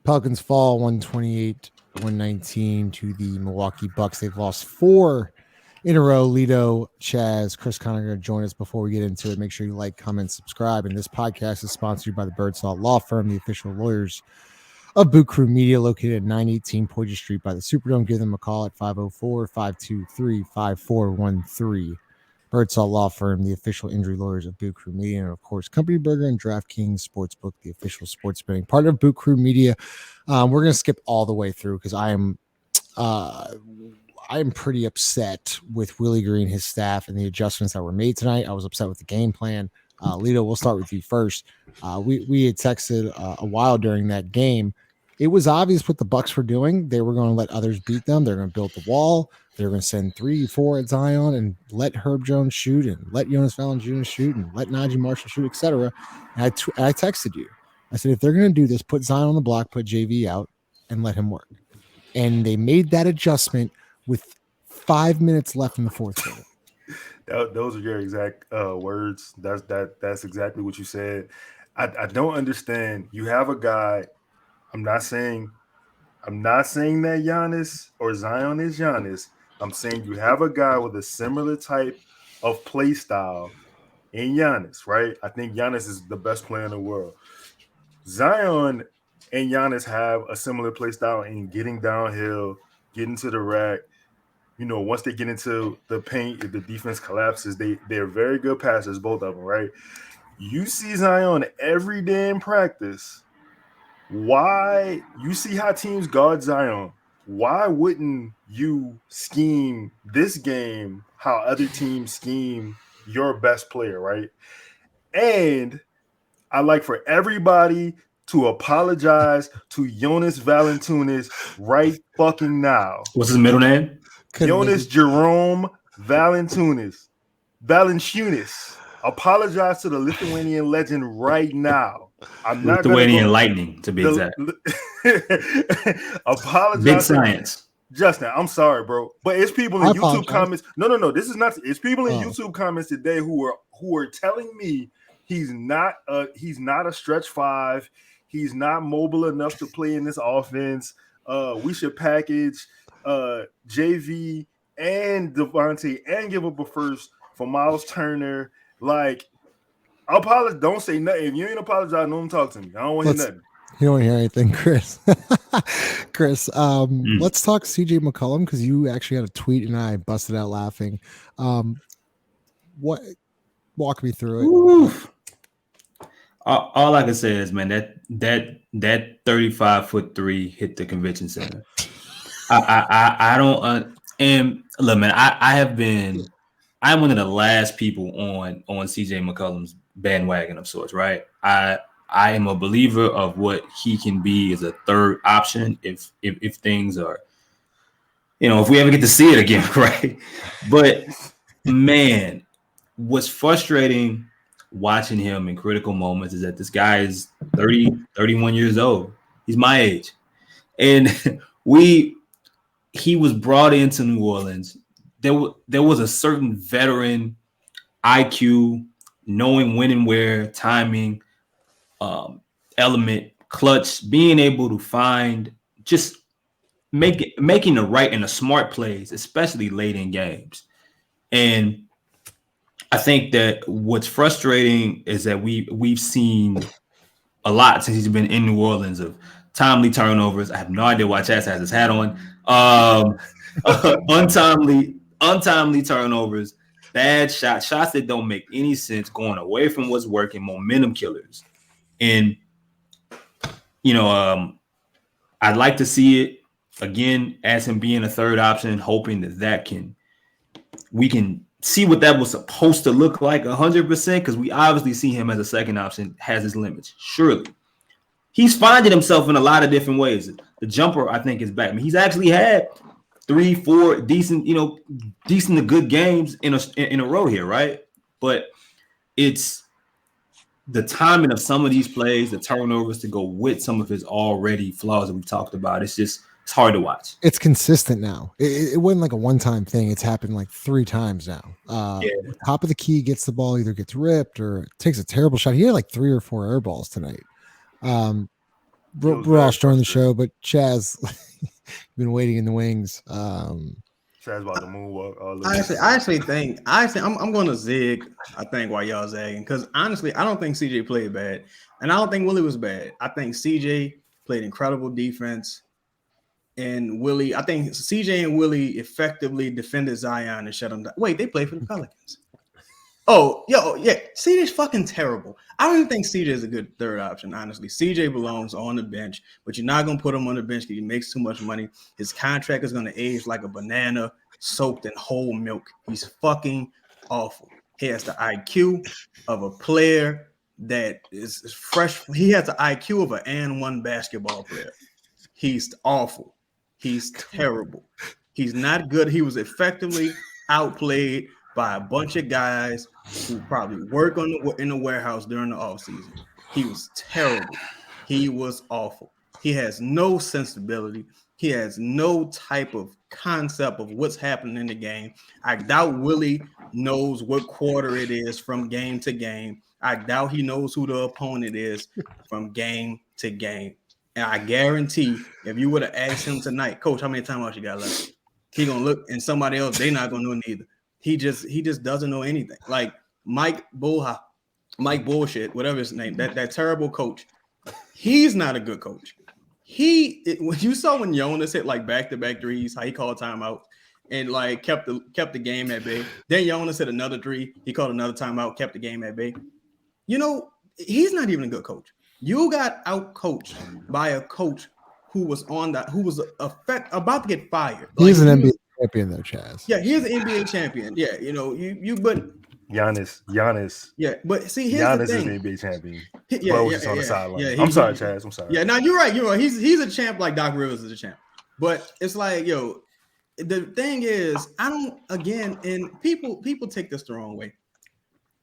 Pelicans fall 128-119 to the Milwaukee Bucks. They've lost 4 in a row. Lido, Chaz, Chris Conner are going to join us before we get into it. Make sure you like, comment, subscribe. And this podcast is sponsored by the Birdsall Law Firm, the official lawyers of Boot Crew Media, located at 918 Poydras Street by the Superdome. Give them a call at 504-523-5413. Birdsall Law Firm, the official injury lawyers of Boot Crew Media, and of course, Company Burger and DraftKings Sportsbook, the official sports betting partner of Boot Crew Media. We're going to skip all the way through because I am pretty upset with Willie Green, his staff, and the adjustments that were made tonight. I was upset with the game plan. Lido, we'll start with you first. We had texted a while during that game. It was obvious what the Bucks were doing. They were going to let others beat them. They're going to build the wall. They're going to send 3-4 at Zion and let Herb Jones shoot and let Jonas Valanciunas shoot and let Najee Marshall shoot, etc. And I texted you. I said, if they're going to do this, put Zion on the block, put JV out, and let him work. And they made that adjustment with 5 minutes left in the fourth quarter. Those are your exact words. That's exactly what you said. I don't understand. You have a guy. I'm not saying that Giannis or Zion is Giannis. I'm saying you have a guy with a similar type of play style in Giannis, right? I think Giannis is the best player in the world. Zion and Giannis have a similar play style in getting downhill, getting to the rack. You know, once they get into the paint, if the defense collapses, they're very good passers, both of them, right? You see Zion every day in practice. Why? You see how teams guard Zion. Why wouldn't you scheme this game how other teams scheme your best player, right? And I like for everybody to apologize to Jonas Valanciunas right fucking now. What's his middle name? Jonas Jerome Valanciunas. Apologize to the Lithuanian legend right now. I'm not Lithuanian Lightning, to be exact. Apologize. Big science. Justin, I'm sorry, bro. But it's people in YouTube comments. No. This is not. It's people in YouTube comments today who are telling me he's not a stretch 5. He's not mobile enough to play in this offense. We should package JV and Devontae and give up a first for Miles Turner. Like, I apologize. Don't say nothing. If you ain't apologize, don't talk to me. I don't want to hear nothing. You don't want to hear anything, Chris. Chris, let's talk CJ McCollum because you actually had a tweet and I busted out laughing. Walk me through it. Oof. All I can say is, man, that 35'3" hit the convention center. I don't and look, man, I'm one of the last people on CJ McCollum's bandwagon of sorts, right? I am a believer of what he can be as a third option if things are, if we ever get to see it again, right? But man, what's frustrating watching him in critical moments is that this guy is 31 years old. He's my age. And he was brought into New Orleans. There was a certain veteran IQ, knowing when and where, timing, element, clutch, being able to find, just making the right and the smart plays, especially late in games. And I think that what's frustrating is that we've seen a lot since he's been in New Orleans of timely turnovers. I have no idea why Chaz has his hat on. Untimely turnovers, bad shots that don't make any sense, going away from what's working, momentum killers. And, I'd like to see it again as him being a third option, hoping that we can see what that was supposed to look like 100%, because we obviously see him as a second option has his limits. Surely. He's finding himself in a lot of different ways. The jumper, I think, is back. I mean, he's actually had 3-4 decent to good games in a row here, right? But it's the timing of some of these plays, the turnovers to go with some of his already flaws that we've talked about. It's hard to watch. It's consistent now. It wasn't like a one-time thing. It's happened like 3 times now. Top of the key, gets the ball, either gets ripped or takes a terrible shot. He had like 3 or 4 air balls tonight. We're all starting the frustrating. show, but Chaz, been waiting in the wings. Chaz about to moonwalk all over. I actually think I'm going to zig. I think while y'all zagging, because honestly, I don't think CJ played bad, and I don't think Willie was bad. I think CJ played incredible defense, and Willie. I think CJ and Willie effectively defended Zion and shut him down. Wait, they played for the Pelicans. Oh, yeah. CJ's fucking terrible. I don't even think CJ is a good third option, honestly. CJ belongs on the bench, but you're not going to put him on the bench because he makes too much money. His contract is going to age like a banana soaked in whole milk. He's fucking awful. He has the IQ of a player that is fresh. He has the IQ of an and one basketball player. He's awful. He's terrible. He's not good. He was effectively outplayed by a bunch of guys who probably work in the warehouse during the offseason. He was terrible. He was awful. He has no sensibility. He has no type of concept of what's happening in the game. I doubt Willie knows what quarter it is from game to game. I doubt he knows who the opponent is from game to game. And I guarantee if you would have asked him tonight, Coach, how many timeouts you got left? He gonna look, and somebody else, they not gonna know neither. He just doesn't know anything. Like Mike Bullshit, whatever his name, that terrible coach. He's not a good coach. When you saw when Jonas hit like back-to-back threes, how he called timeout and like kept the game at bay. Then Jonas hit another three. He called another timeout, kept the game at bay. You know, he's not even a good coach. You got out coached by a coach who was about to get fired. He's an NBA champion, though, Chaz. Yeah, he's an NBA champion. Yeah, you know, but Giannis. Yeah, but see, here's Giannis the thing. is an NBA champion. Yeah, Bo was just on the sideline. Yeah, I'm sorry, Chaz. I'm sorry. Yeah, no, you're right. You're right. He's a champ like Doc Rivers is a champ. But it's like, yo, the thing is, and people take this the wrong way.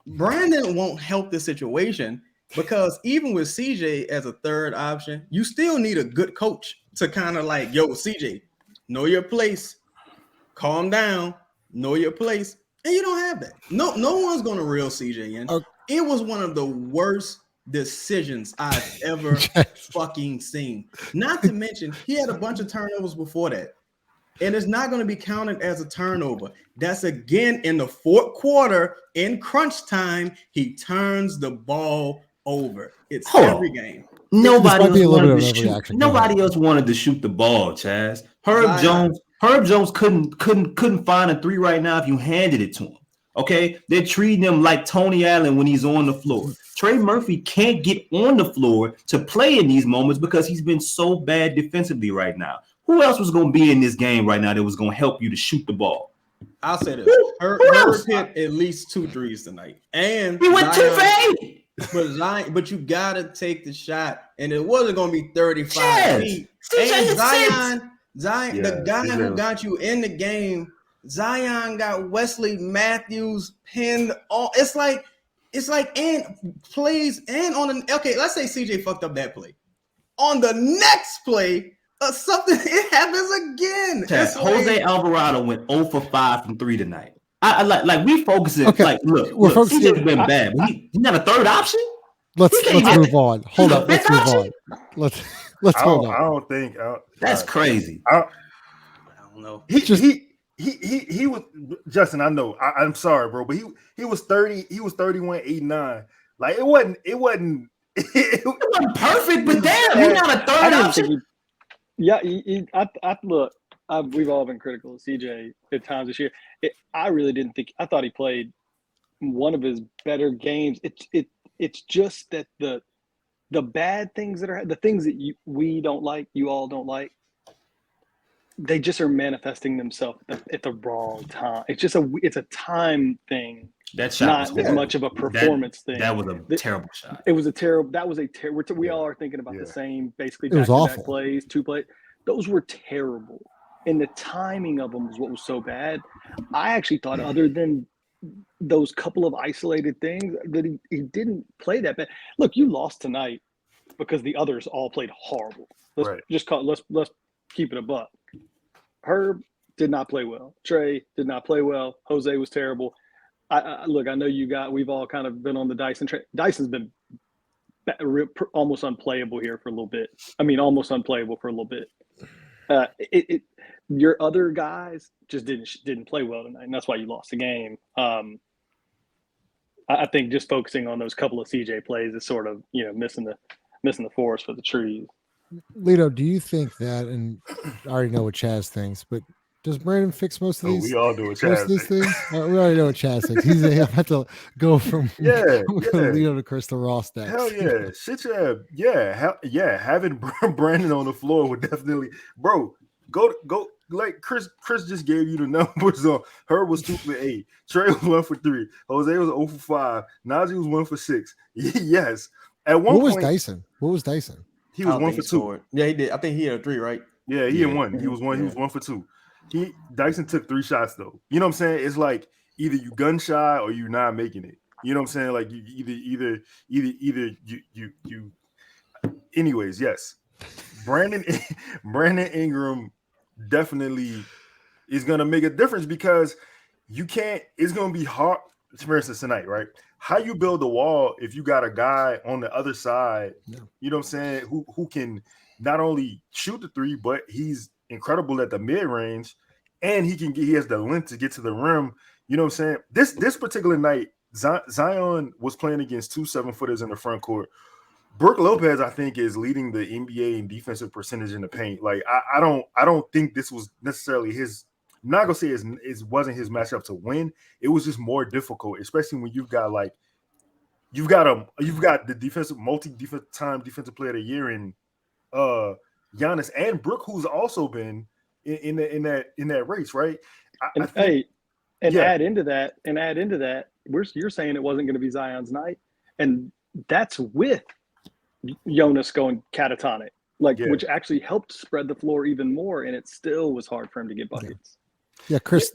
Brandon won't help the situation because even with CJ as a third option, you still need a good coach to kind of like, yo, CJ, know your place, calm down, know your place, and you don't have that. No one's gonna reel CJ in. Okay. It was one of the worst decisions I've ever fucking seen. Not to mention, he had a bunch of turnovers before that. And it's not going to be counted as a turnover. That's again in the fourth quarter in crunch time. He turns the ball over. It's every game. Nobody else wanted to shoot the ball, Chaz. Herb Jones couldn't find a three right now if you handed it to him. Okay, they're treating him like Tony Allen when he's on the floor. Trey Murphy can't get on the floor to play in these moments because he's been so bad defensively right now. Who else was going to be in this game right now that was going to help you to shoot the ball? I'll say this. Herb hit at least 2 threes tonight. And he went 2 for 8. But you got to take the shot. And it wasn't going to be 35 feet. And Zion, the guy who got you in the game, Zion got Wesley Matthews pinned on. It's like, and plays and on an okay. Let's say CJ fucked up that play. On the next play, something it happens again. Jose Alvarado went 0 for 5 from 3 tonight. I like we focusing. Okay. Like, look, CJ's been bad. But he's not a third option. Let's move on. Hold up. Let's move on. Let's hold on. I don't think that's crazy. I don't know. He was Justin. I know. I'm sorry, bro, but he was 30. He was 31, 89. Like it wasn't perfect, but damn, he's not a third option. We've all been critical of CJ at times this year. I really didn't think. I thought he played one of his better games. It's just that the bad things that are the things that we don't like, you all don't like. They just are manifesting themselves at the wrong time. It's a time thing. That shot not as much of a performance thing. That was a terrible shot. It was a terrible. That was a terrible. We all are thinking about the same, basically. It was awful. Plays, 2 plays. Those were terrible, and the timing of them was what was so bad. I actually thought, other than those couple of isolated things, that he didn't play that bad. Look, you lost tonight because the others all played horrible. Let's keep it a buck. Herb did not play well. Trey did not play well. Jose was terrible. Look, I know we've all kind of been on the Dyson train. Dyson's been almost unplayable here for a little bit. I mean, almost unplayable for a little bit. Your other guys just didn't play well tonight, and that's why you lost the game. I think just focusing on those couple of CJ plays is sort of missing the forest for the trees. Lito, do you think that? And I already know what Chaz thinks, but does Brandon fix most of these? We all do what Chaz Chaz thinks. Things. We already know what Chaz thinks. He's about to go from Lito to Crystal Ross next. Hell yeah, shit yeah, having Brandon on the floor would definitely, bro. Go like Chris just gave you the numbers on. Herb was 2 for 8. Trey was 1 for 3. Jose was 0 for 5. Najee was 1 for 6. Yes. At one point, What was Dyson? He was 1 for 2. Yeah, he did. I think he had a 3, right? Yeah, he had 1. He was 1. Yeah. He was 1 for 2. Dyson took 3 shots though. You know what I'm saying? It's like either you gun shy or you're not making it. You know what I'm saying? Like you either you. Anyways, yes. Brandon Ingram definitely is going to make a difference because it's going to be hard. For instance, tonight, right? How you build the wall if you got a guy on the other side, you know what I'm saying, who can not only shoot the 3, but he's incredible at the mid-range, and he has the length to get to the rim. You know what I'm saying? This particular night, Zion was playing against 2 7-footers in the front court. Brook Lopez, I think, is leading the NBA in defensive percentage in the paint. Like I don't think this was necessarily his. I'm not gonna say it wasn't his matchup to win. It was just more difficult, especially when you've got the defensive player of the year in Giannis and Brook, who's also been in that race, right? Add into that, you're saying it wasn't going to be Zion's night, and that's with Jonas going catatonic, which actually helped spread the floor even more, and it still was hard for him to get buckets. Yeah, Chris.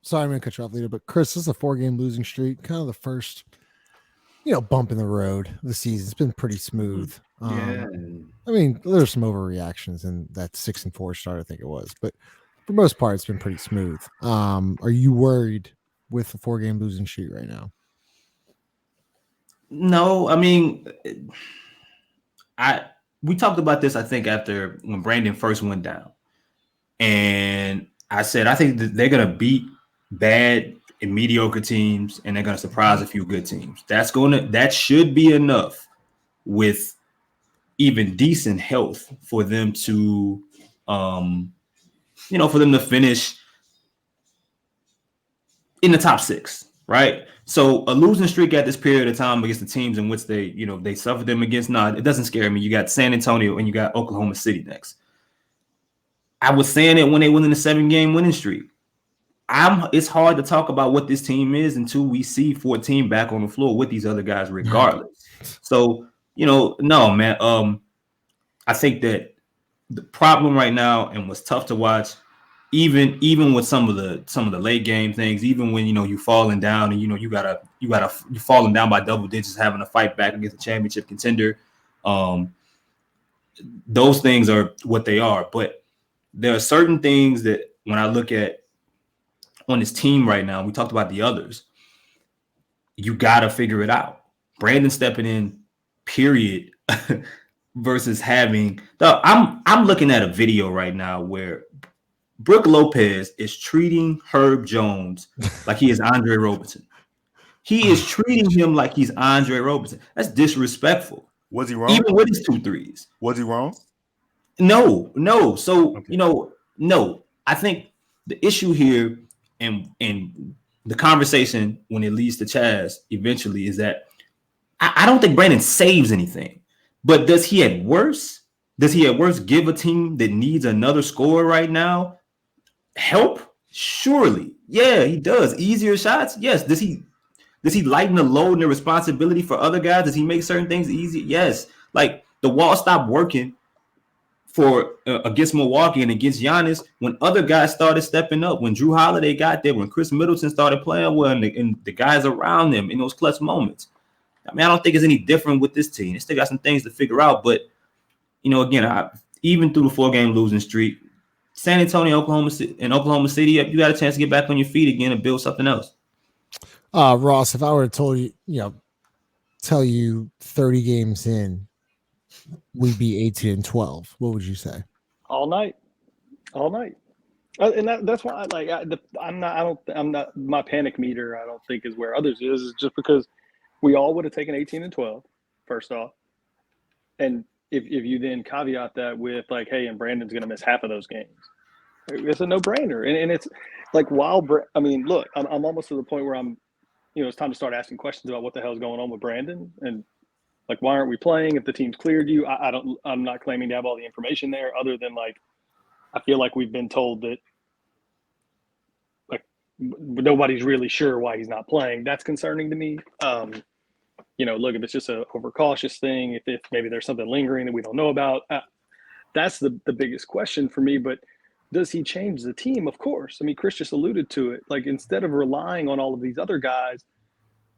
Sorry, I'm going to cut you off later, but Chris, this is a 4-game losing streak, kind of the first, bump in the road of the season. It's been pretty smooth. I mean, there's some overreactions in that 6-4 start, I think it was, but for the most part, it's been pretty smooth. Are you worried with a 4-game losing streak right now? No, I mean, we talked about this, I think, after when Brandon first went down, and I said I think that they're gonna beat bad and mediocre teams, and they're gonna surprise a few good teams. That should be enough with even decent health for them to, for them to finish in the top 6, right? So a losing streak at this period of time against the teams in which they suffered them against, it doesn't scare me. You got San Antonio and you got Oklahoma City next. I was saying it when they went in the 7-game winning streak. It's hard to talk about what this team is until we see 14 back on the floor with these other guys, regardless. So, no, man. I think that the problem right now, and what's tough to watch, even with some of the late game things, even when you falling down and you're falling down by double digits, having to fight back against a championship contender. Those things are what they are, but there are certain things that when I look at on this team right now, we talked about the others, you got to figure it out. Brandon stepping in, period, versus having I'm looking at a video right now where Brook Lopez is treating Herb Jones like he is Andre Robertson. He is treating him like he's Andre Robertson. That's disrespectful. Was he wrong? Even with his 2 threes. Was he wrong? No. So, okay. No. I think the issue here and the conversation when it leads to Chaz eventually is that I don't think Brandon saves anything. But does he at worst give a team that needs another scorer right now help? Surely. Yeah, he does. Easier shots? Yes. Does he lighten the load and the responsibility for other guys? Does he make certain things easy? Yes. Like the wall stopped working for against Milwaukee and against Giannis when other guys started stepping up, when Drew Holiday got there, when Chris Middleton started playing well, and the guys around them in those clutch moments. I mean, I don't think it's any different with this team. They still got some things to figure out, but again, even through the 4-game losing streak, San Antonio, Oklahoma City, you got a chance to get back on your feet again and build something else. Ross, if I were to told you, tell you 30 games in, we'd be 18-12, what would you say? All night. And that's why I'm not my panic meter. I don't think is where others is. It's just because we all would have taken 18-12 first off, and if you then caveat that with like, hey, and Brandon's going to miss half of those games, it's a no brainer. And it's like look, I'm almost to the point where I'm, it's time to start asking questions about what the hell's going on with Brandon and like why aren't we playing if the team's cleared you? I'm not claiming to have all the information there, other than like I feel like we've been told that like nobody's really sure why he's not playing. That's concerning to me. Look, if it's just a overcautious thing, if maybe there's something lingering that we don't know about, that's the biggest question for me. But does he change the team? Of course. I mean, Chris just alluded to it. Like, instead of relying on all of these other guys,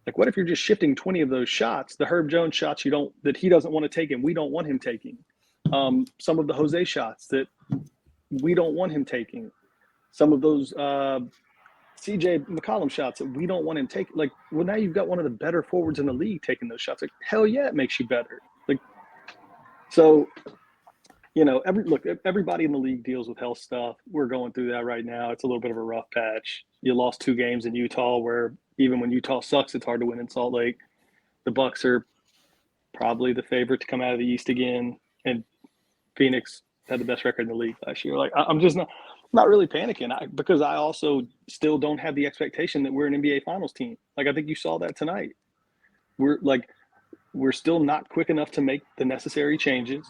like, what if you're just shifting 20 of those shots, the Herb Jones shots that he doesn't want to take and we don't want him taking, some of the Jose shots that we don't want him taking, some of those CJ McCollum shots that we don't want him taking. Like, well, now you've got one of the better forwards in the league taking those shots. Like, hell yeah, it makes you better. Like, so, everybody in the league deals with health stuff. We're going through that right now. It's a little bit of a rough patch. You lost 2 games in Utah, where even when Utah sucks, it's hard to win in Salt Lake. The Bucks are probably the favorite to come out of the East again, and Phoenix had the best record in the league last year. Like, I'm just not really panicking because I also still don't have the expectation that we're an NBA Finals team. Like, I think you saw that tonight. We're still not quick enough to make the necessary changes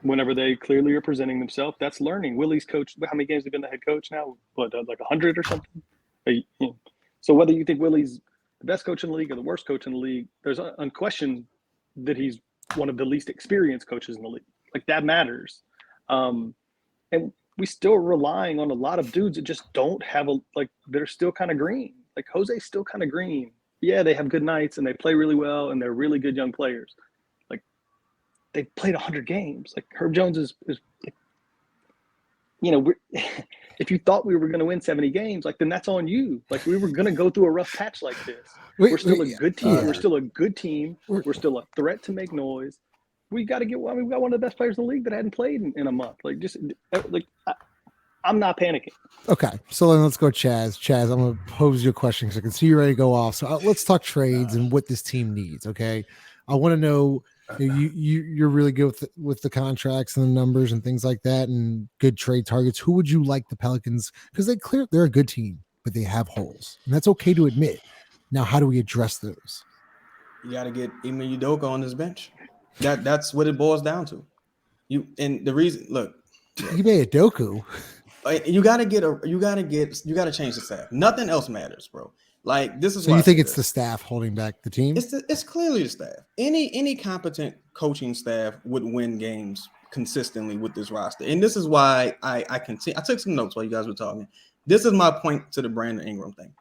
whenever they clearly are presenting themselves. That's learning. Willie's coach, how many games have been the head coach now? What, like 100 or something? So whether you think Willie's the best coach in the league or the worst coach in the league, there's unquestioned that he's one of the least experienced coaches in the league. Like, that matters. And we still are relying on a lot of dudes that just don't have they're still kind of green. Like, Jose's still kind of green. Yeah, they have good nights and they play really well and they're really good young players. Like, they played 100 games. Like, Herb Jones is if you thought we were going to win 70 games, like, then that's on you. Like, we were going to go through a rough patch like this. We're still a good team. We're still a good team. We're still a threat to make noise. We got to get one. We've got one of the best players in the league that hadn't played in a month. Like, I'm not panicking. Okay, so then let's go, Chaz. Chaz, I'm going to pose you a question because I can see you ready to go off. So let's talk trades and what this team needs. Okay, I want to know. You're really good with the contracts and the numbers and things like that, and good trade targets. Who would you like the Pelicans? Because they're a good team, but they have holes, and that's okay to admit. Now, how do we address those? You got to get Ime Udoka on this bench. That's what it boils down to. And the reason, look, Ime Udoka. You got to change the staff. Nothing else matters, bro. Like, this is. So you think it's the staff holding back the team? It's clearly the staff. Any competent coaching staff would win games consistently with this roster, and this is why I continue. I took some notes while you guys were talking. This is my point to the Brandon Ingram thing.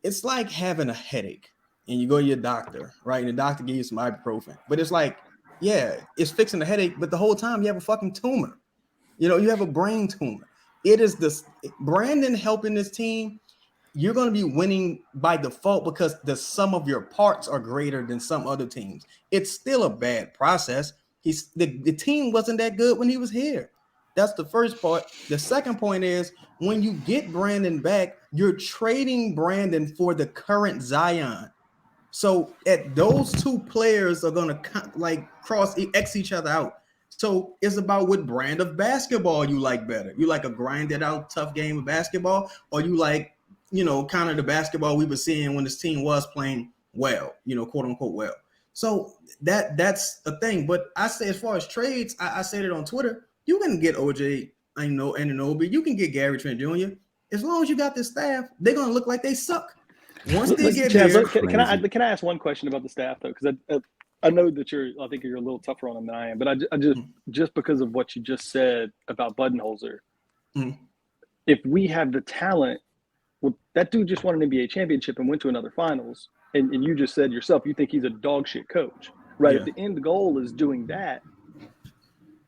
It's like having a headache, and you go to your doctor, right? And the doctor gives you some ibuprofen, but it's like, yeah, it's fixing the headache, but the whole time you have a fucking tumor. You have a brain tumor. It is this Brandon helping this team. You're going to be winning by default because the sum of your parts are greater than some other teams. It's still a bad process. The team wasn't that good when he was here. That's the first part. The second point is when you get Brandon back, you're trading Brandon for the current Zion. So those 2 players are going to X each other out. So it's about what brand of basketball you like better. You like a grinded out tough game of basketball, or you like, kind of the basketball we were seeing when this team was playing well, quote unquote well. So that's a thing. But I say, as far as trades, I said it on Twitter. You can get OJ, Anunoby. You can get Gary Trent Jr. As long as you got this staff, they're gonna look like they suck. Once they get here, can I ask one question about the staff though? Because I know that I think you're a little tougher on them than I am. But I just because of what you just said about Budenholzer, if we have the talent. Well, that dude just won an NBA championship and went to another finals. And you just said yourself, you think he's a dog shit coach, right? Yeah. If the end goal is doing that,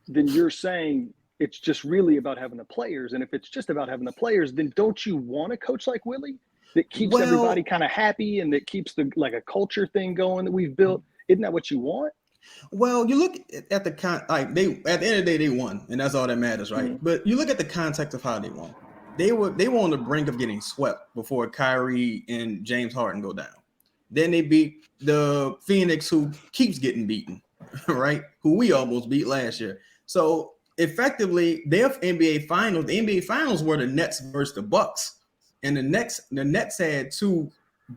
then you're saying it's just really about having the players. And if it's just about having the players, then don't you want a coach like Willie that keeps everybody kind of happy and that keeps a culture thing going that we've built? Isn't that what you want? Well, you look at the at the end of the day they won, and that's all that matters, right? Mm-hmm. But you look at the context of how they won. They were on the brink of getting swept before Kyrie and James Harden go down. Then they beat the Phoenix, who keeps getting beaten, right? Who we almost beat last year. So effectively, their NBA Finals, the NBA Finals were the Nets versus the Bucks, and the Nets had two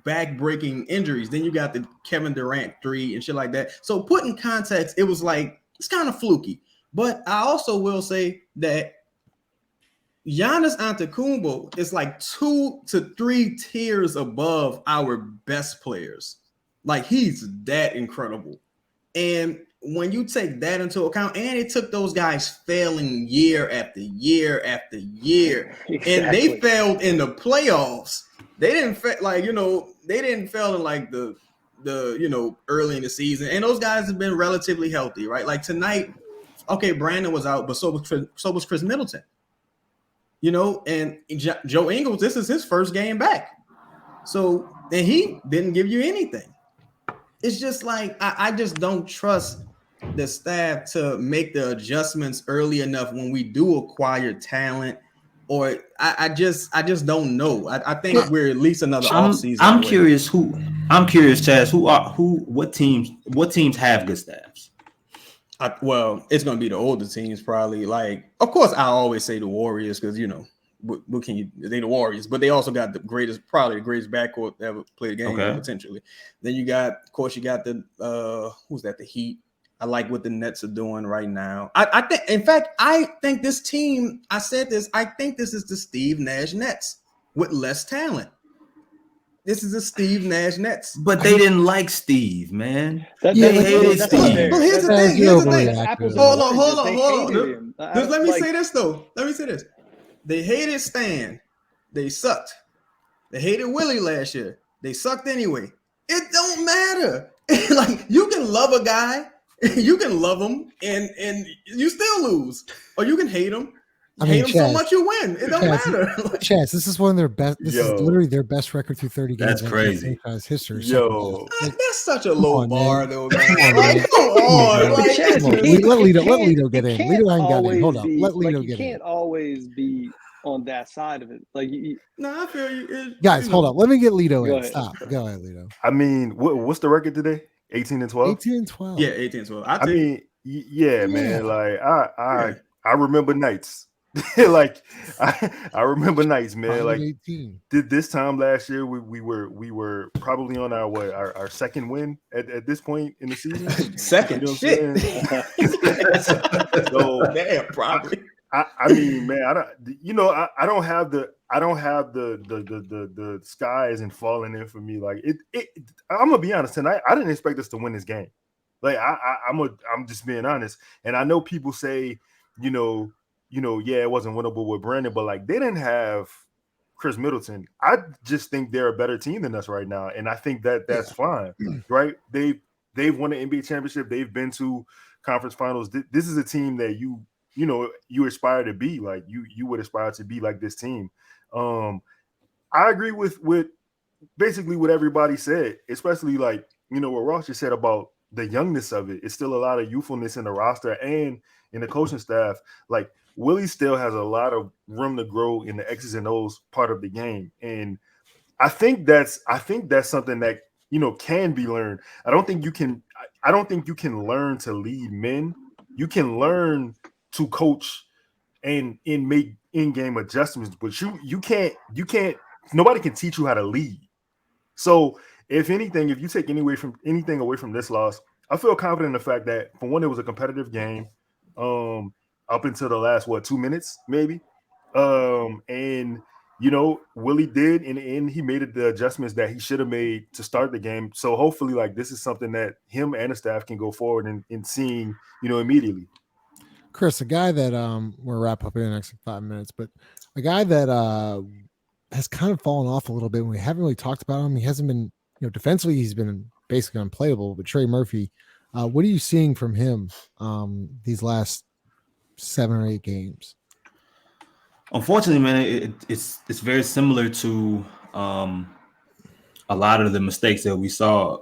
back-breaking injuries. Then you got the Kevin Durant 3 and shit like that. So put in context, it was like it's kind of fluky. But I also will say that Giannis Antetokounmpo is like 2 to 3 tiers above our best players. Like he's that incredible. And when you take that into account, and it took those guys failing year after year after year, and they failed in the playoffs. They didn't they didn't fail in like the early in the season, and those guys have been relatively healthy, right? Like tonight, okay, Brandon was out, but so was Chris Middleton. And Joe Ingles, this is his first game back. So, and he didn't give you anything. It's just like, I just don't trust the staff to make the adjustments early enough when we do acquire talent, or I just don't know. I think we're at least another offseason. I'm curious, Chaz, what teams have good staffs? Well, it's going to be the older teams probably. Like, of course, I always say the Warriors because, what can you? They the Warriors, but they also got probably the greatest backcourt that ever played the game potentially. Then you got the who's that? The Heat. I like what the Nets are doing right now. I think this team. I said this. I think this is the Steve Nash Nets with less talent. This is a Steve Nash Nets. But they didn't like Steve, man. They hated Steve. But here's the thing. Hold on. Let me say this, though. They hated Stan. They sucked. They hated Willie last year. They sucked anyway. It don't matter. Like, you can love a guy, you can love him, and you still lose. Or you can hate him. Hate them so much you win. It don't matter. Chaz, this is one of their best. This is literally their best record through 30 games. That's crazy. History. That's such a low bar, though, man. Come on. Let Lito get in. Lito hasn't got in. Hold on. Let Lito get in. You can't always be on that side of it. Like, I feel you. Guys, hold on. Let me get Lito in. Stop. Go ahead, Lito. I mean, what's the record today? 18-12. 18-12. Yeah, 18-12. I mean, man. Like I remember nights. Like I remember nights, man. Like 18. This time last year, we were probably on our second win at this point in the season. Second, shit. So damn, probably. I mean, man, I don't have the sky isn't falling in for me. Like I'm gonna be honest tonight. I didn't expect us to win this game. Like I'm just being honest. And I know people say, yeah, it wasn't winnable with Brandon, but like they didn't have Chris Middleton. I just think they're a better team than us right now, and I think that's fine, right? They've won the NBA championship. They've been to conference finals. This is a team that you aspire to be like. You would aspire to be like this team. I agree with basically what everybody said, especially like what Ross just said about the youngness of it. It's still a lot of youthfulness in the roster and in the coaching staff. Like Willie still has a lot of room to grow in the X's and O's part of the game. And I think that's something that, can be learned. I don't think you can learn to lead men. You can learn to coach and make in-game adjustments, but you can't, nobody can teach you how to lead. So if anything, if you take anything away from this loss, I feel confident in the fact that, for one, it was a competitive game. Up until the last 2 minutes, maybe. And Willie did, and he made the adjustments that he should have made to start the game. So hopefully, like, this is something that him and the staff can go forward in seeing, immediately. Chris, a guy that we'll wrap up in the next 5 minutes, but a guy that has kind of fallen off a little bit. We haven't really talked about him. He hasn't been, defensively, he's been basically unplayable. But Trey Murphy, what are you seeing from him these last 7 or 8 games? Unfortunately, man, it's very similar to a lot of the mistakes that we saw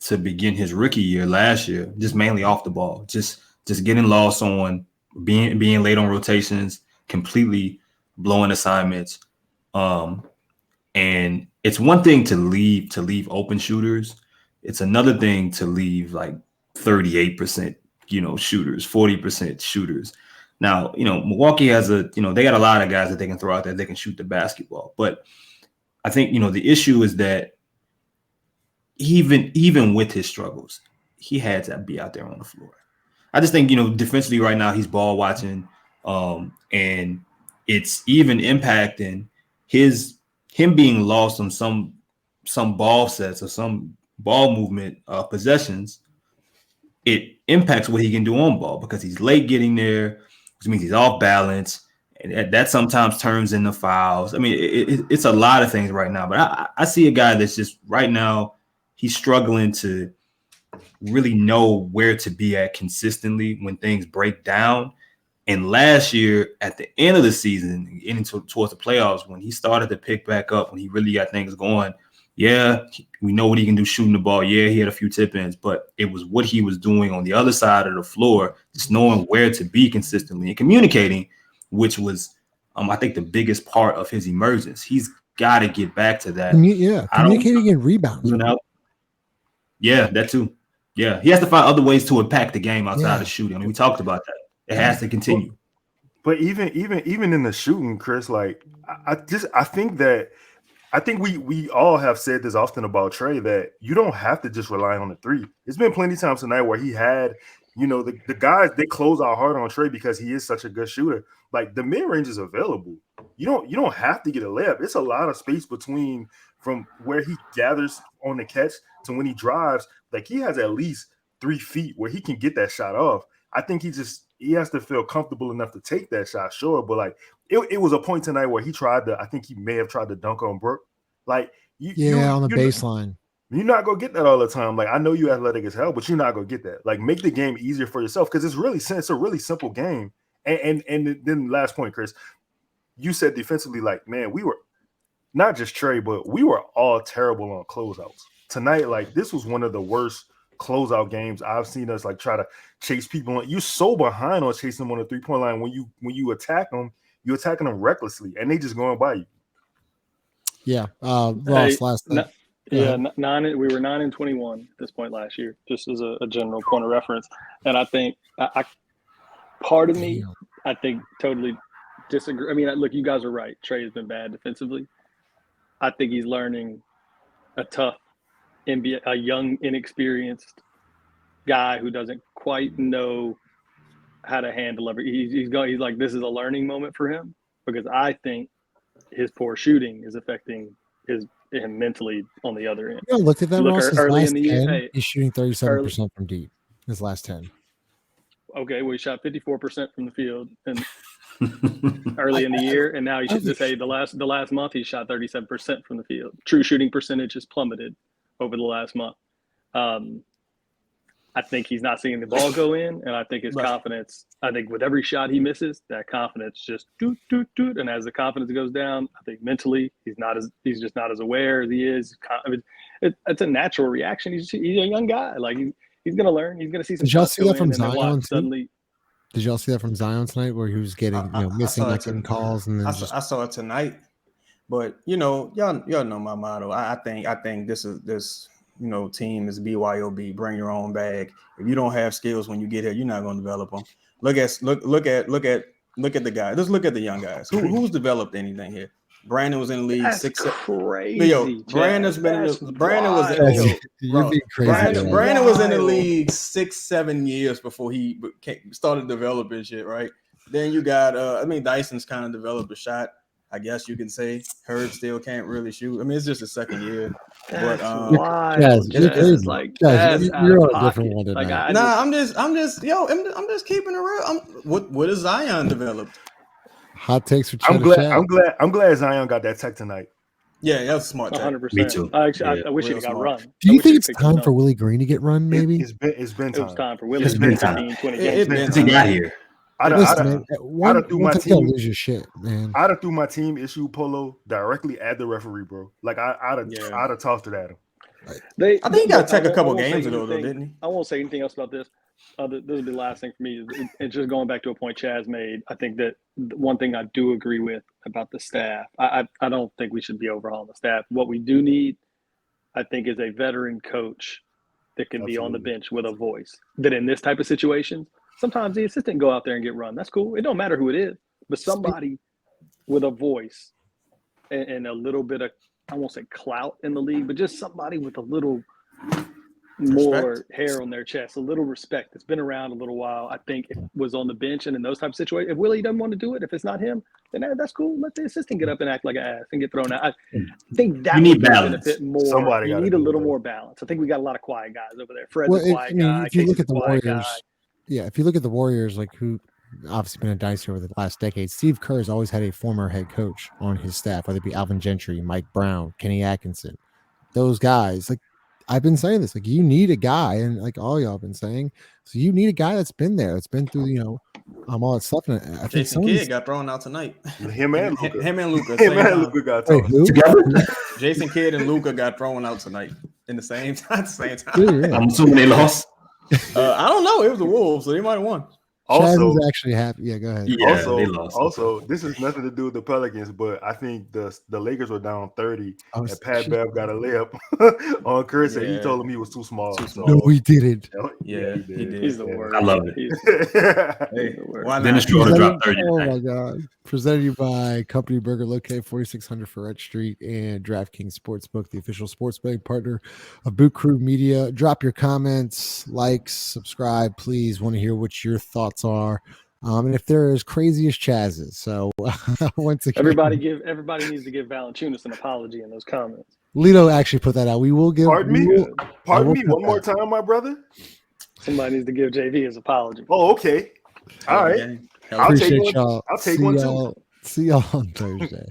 to begin his rookie year last year, just mainly off the ball, just getting lost on being late on rotations, completely blowing assignments. And it's one thing to leave open shooters. It's another thing to leave like 38%, shooters, 40% shooters. Now, Milwaukee has they got a lot of guys that they can throw out there. They can shoot the basketball. But I think, the issue is that even with his struggles, he had to be out there on the floor. I just think, defensively right now, he's ball watching, and it's even impacting him being lost on some ball sets or some ball movement possessions. It impacts what he can do on ball because he's late getting there, which means he's off balance, and that sometimes turns into fouls. I mean, it's a lot of things right now, but I see a guy that's just right now, he's struggling to really know where to be at consistently when things break down. And last year, at the end of the season, getting towards the playoffs, when he started to pick back up, when he really got things going, we know what he can do shooting the ball. Yeah, he had a few tip-ins, but it was what he was doing on the other side of the floor, just knowing where to be consistently and communicating, which was, I think, the biggest part of his emergence. He's got to get back to that. Communicating and rebounding. Yeah, that too. Yeah, he has to find other ways to impact the game outside of shooting. I mean, we talked about that. It has to continue. But even in the shooting, Chris, like I think we all have said this often about Trey, that you don't have to just rely on the three. There's been plenty of times tonight where he had, the guys, they close out hard on Trey because he is such a good shooter. Like the mid range is available. You don't have to get a layup. It's a lot of space between from where he gathers on the catch to when he drives. Like he has at least 3 feet where he can get that shot off. I think he has to feel comfortable enough to take that shot, sure. But like it was a point tonight where I think he may have tried to dunk on Brooke. Like on the baseline. You're not gonna get that all the time. Like I know you're athletic as hell, but you're not gonna get that. Like make the game easier for yourself because it's a really simple game. And then last point, Chris, you said defensively, like man, we were not just Trey, but we were all terrible on closeouts tonight. Like this was one of the worst closeout games I've seen us like try to chase people. You're so behind on chasing them on the 3-point line when you attack them, you're attacking them recklessly, and they just going by you. Yeah, Ross last night. We were 9-21 at this point last year, just as a general point of reference. And I think part of me, I think totally disagree. I mean, look, you guys are right. Trey has been bad defensively. I think he's learning a tough NBA, a young, inexperienced guy who doesn't quite know how to handle everything. He's like, this is a learning moment for him because I think his poor shooting is affecting him mentally on the other end. Look at that. Ross, early in the year, he's shooting 37% from deep. His last 10. Okay, well, he shot 54% from the field and early in the year, and now you should just say the last month he shot 37% from the field. True shooting percentage has plummeted over the last month. I think he's not seeing the ball go in, and I think his confidence. I think with every shot he misses, that confidence just doot, and as the confidence goes down, I think mentally he's just not as aware as he is. I mean, it's a natural reaction. He's a young guy. Like he's going to learn. He's going to see some. Did y'all see that from Zion? Suddenly, did y'all see that from Zion tonight, where he was getting missing calls and then I saw it tonight, but y'all know my motto. I think this team is BYOB, bring your own bag. If you don't have skills when you get here, you're not going to develop them. Look at the guys. Let's look at the young guys. Who's developed anything here? Brandon was in the league. That's crazy. Brandon was in the league 6-7 years before he started developing shit, right? Then you got Dyson's kind of developed a shot. I guess you can say Herb still can't really shoot. I mean, it's just his second year. That's but wild. You're on a different one tonight. I'm just keeping it real. What has Zion developed? Hot takes for I'm glad Zion got that tech tonight. Yeah, that was smart. 100%. Me too. I wish he got run. Do you think it's time for Willie Green to get run? Maybe it's been time. It was time for Willie. It's been time. 20 games. He got here. I'd have threw my team. Lose your shit, man. I'd have threw my team issue polo directly at the referee, bro. Like I'd have tossed it at him. I think he got checked a couple games ago, though, didn't he? I won't say anything else about this. This will be the last thing for me. It's just going back to a point Chaz made. I think that one thing I do agree with about the staff, I don't think we should be overhauling the staff. What we do need, I think, is a veteran coach that can be on the bench with a voice. That in this type of situation, sometimes the assistant go out there and get run. That's cool. It don't matter who it is, but somebody with a voice and a little bit of, I won't say clout in the league, but just somebody with a little more hair on their chest, a little respect that's been around a little while. I think it was on the bench and in those type of situations. If Willie doesn't want to do it, if it's not him, then that's cool. Let the assistant get up and act like an ass and get thrown out. I think that would benefit more. Somebody you need a little more balance. I think we got a lot of quiet guys over there. Fred's a quiet guy. If you look at the Warriors, if you look at the Warriors, like who obviously been a dynasty over the last decade, Steve Kerr has always had a former head coach on his staff, whether it be Alvin Gentry, Mike Brown, Kenny Atkinson, those guys. Like I've been saying this, like you need a guy, and like all y'all have been saying, so you need a guy that's been there, that's been through, all that stuff. And I think Jason Kidd got thrown out tonight. Him and Luka. Him and Luka got thrown out together. Jason Kidd and Luka got thrown out tonight in the same time. Yeah. I'm assuming they lost. I don't know. It was the Wolves, so they might have won. Also, was actually happy. Yeah, go ahead. Yeah, they lost. Also, this has nothing to do with the Pelicans, but I think the Lakers were down 30, and Pat Bev got a layup on Chris, and he told him he was too small. No, we didn't. Yeah, he did. He's the worst. I love it. Why Dennis not? Schroeder dropped 30. Oh my god! Presented to you by Company Burger, located 4600 Ferret Street and DraftKings Sportsbook, the official sports betting partner of Boot Crew Media. Drop your comments, likes, subscribe, please. Want to hear what your thoughts are, and if they're as crazy as Chaz's. So once again, everybody needs to give Valanciunas an apology in those comments. Lito actually put that out. We will give. Pardon me one more time, my brother. Somebody needs to give JV his apology. Oh, okay. All right. Yeah. I'll take Appreciate y'all. I'll take one too. See y'all on Thursday.